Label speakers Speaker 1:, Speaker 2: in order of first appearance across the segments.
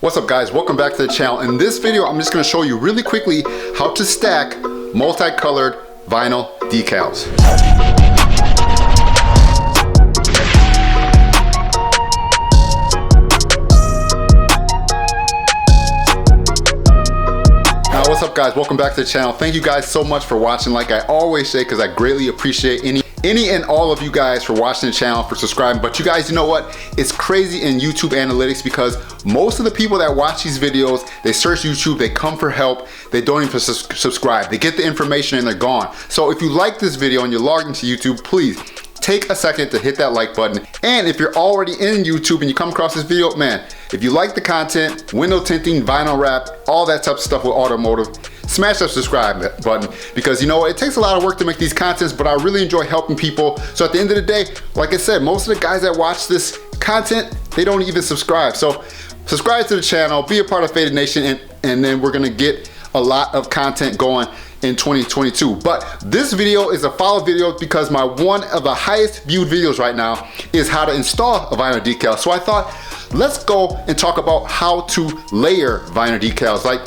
Speaker 1: What's up guys, welcome back to the channel. In this video I'm just going to show you really quickly how to stack multicolored vinyl decals. Now what's up guys, welcome back to the channel. Thank you guys so much for watching, like I always say, because I greatly appreciate any and all of you guys for watching the channel, for subscribing. But you guys, you know what? It's crazy in YouTube analytics because most of the people that watch these videos, they search YouTube, they come for help, they don't even subscribe. They get the information and they're gone. So if you like this video and you're logged into YouTube, please take a second to hit that like button. And if you're already in YouTube and you come across this video, man, if you like the content, window tinting, vinyl wrap, all that type of stuff with automotive, smash that subscribe button, because you know it takes a lot of work to make these contents, but I really enjoy helping people. So at the end of the day, like I said, most of the guys that watch this content, they don't even subscribe. So subscribe to the channel, be a part of Faded Nation, and then we're gonna get a lot of content going in 2022. But this video is a follow video because my one of the highest viewed videos right now is how to install a vinyl decal. So I thought, let's go and talk about how to layer vinyl decals. Like,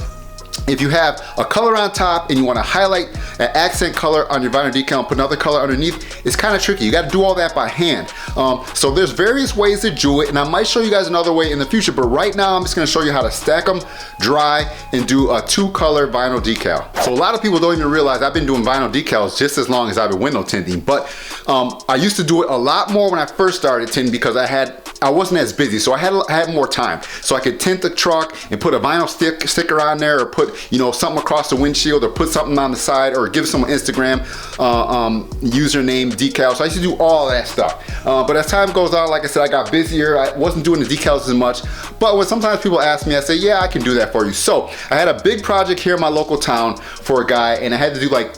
Speaker 1: if you have a color on top and you want to highlight an accent color on your vinyl decal and put another color underneath, it's kind of tricky. You got to do all that by hand. So there's various ways to do it, and I might show you guys another way in the future, but right now I'm just going to show you how to stack them, dry, and do a two-color vinyl decal. So a lot of people don't even realize I've been doing vinyl decals just as long as I've been window tinting, but I used to do it a lot more when I first started tinting because I wasn't as busy, so I had more time. So I could tint the truck and put a vinyl sticker on there, or put, you know, something across the windshield, or put something on the side, or give someone Instagram username decal. So I used to do all that stuff. But as time goes on, like I said, I got busier. I wasn't doing the decals as much. But when sometimes people ask me, I say, yeah, I can do that for you. So I had a big project here in my local town for a guy, and I had to do like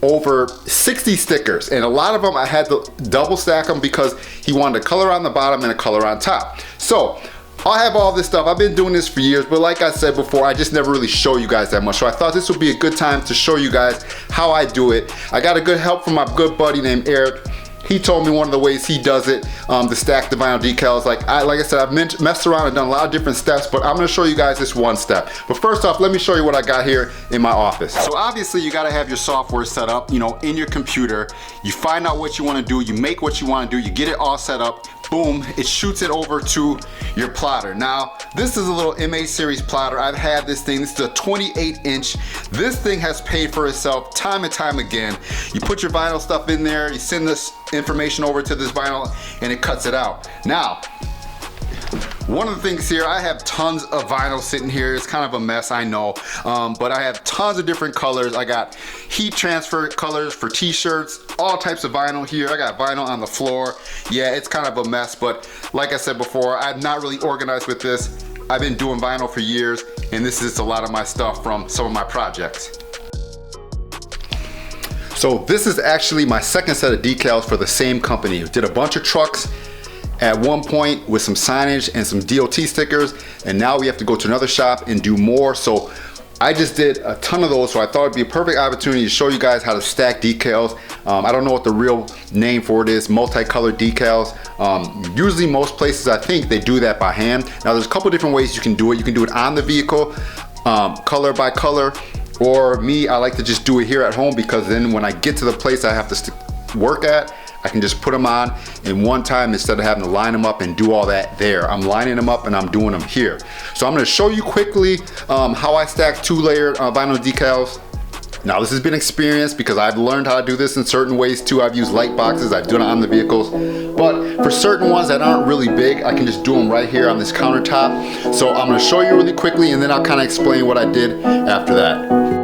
Speaker 1: over 60 stickers, and a lot of them I had to double stack them because he wanted a color on the bottom and a color on top. So I have all this stuff. I've been doing this for years, but like I said before, I just never really show you guys that much. So I thought this would be a good time to show you guys how I do it. I got a good help from my good buddy named Eric. He told me one of the ways he does it to stack the vinyl decals. Like I said, I've messed around and done a lot of different steps, but I'm gonna show you guys this one step. But first off, let me show you what I got here in my office. So obviously you gotta have your software set up, you know, in your computer. You find out what you wanna do, you make what you wanna do, you get it all set up, boom, it shoots it over to your plotter. Now, this is a little MA series plotter. I've had this thing, this is a 28-inch. This thing has paid for itself time and time again. You put your vinyl stuff in there, you send this information over to this vinyl, and it cuts it out. Now, one of the things here, I have tons of vinyl sitting here. It's kind of a mess, I know, but I have tons of different colors. I got heat transfer colors for t-shirts, all types of vinyl here. I got vinyl on the floor. Yeah, it's kind of a mess, but like I said before, I'm not really organized with this. I've been doing vinyl for years, and this is a lot of my stuff from some of my projects. So this is actually my second set of decals for the same company. Did a bunch of trucks at one point with some signage and some DOT stickers, and now we have to go to another shop and do more. So I just did a ton of those, so I thought it'd be a perfect opportunity to show you guys how to stack decals. I don't know what the real name for it is, multicolored decals. Usually most places, I think, they do that by hand. Now there's a couple different ways you can do it. You can do it on the vehicle, color by color, or me, I like to just do it here at home, because then when I get to the place I have to work at, I can just put them on in one time instead of having to line them up and do all that there. I'm lining them up and I'm doing them here. So I'm gonna show you quickly how I stack two-layer vinyl decals. Now this has been experienced because I've learned how to do this in certain ways too. I've used light boxes, I've done it on the vehicles. But for certain ones that aren't really big, I can just do them right here on this countertop. So I'm gonna show you really quickly, and then I'll kind of explain what I did after that.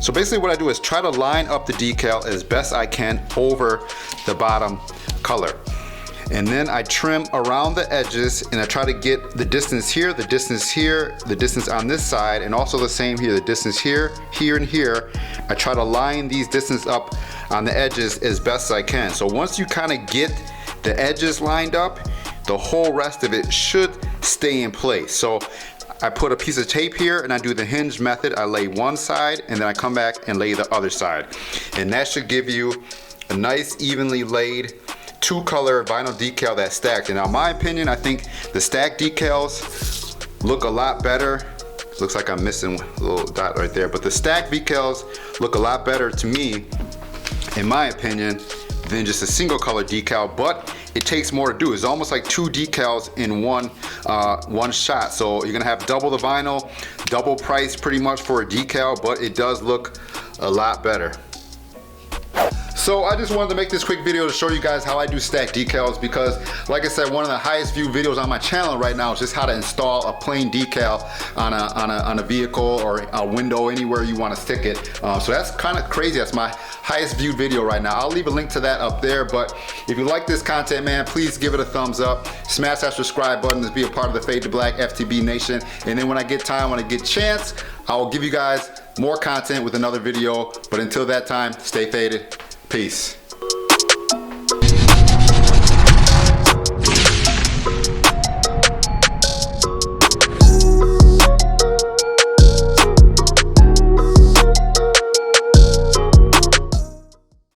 Speaker 1: So basically what I do is try to line up the decal as best I can over the bottom color. And then I trim around the edges and I try to get the distance here, the distance here, the distance on this side, and also the same here, the distance here, here, and here. I try to line these distance up on the edges as best I can. So once you kind of get the edges lined up, the whole rest of it should stay in place. So I put a piece of tape here and I do the hinge method. I lay one side and then I come back and lay the other side. And that should give you a nice evenly laid 2-color vinyl decal that's stacked. And in my opinion, I think the stacked decals look a lot better. Looks like I'm missing a little dot right there, but the stacked decals look a lot better to me, in my opinion, than just a single color decal, but it takes more to do. It's almost like 2 decals in one shot. So you're gonna have double the vinyl, double price pretty much for a decal, but it does look a lot better. So I just wanted to make this quick video to show you guys how I do stack decals, because like I said, one of the highest viewed videos on my channel right now is just how to install a plain decal on a vehicle or a window, anywhere you want to stick it. So that's kind of crazy. That's my highest viewed video right now. I'll leave a link to that up there, but if you like this content, man, please give it a thumbs up. Smash that subscribe button to be a part of the Fade to Black FTB Nation. And then when I get time, when I get chance, I will give you guys more content with another video. But until that time, stay faded. Peace.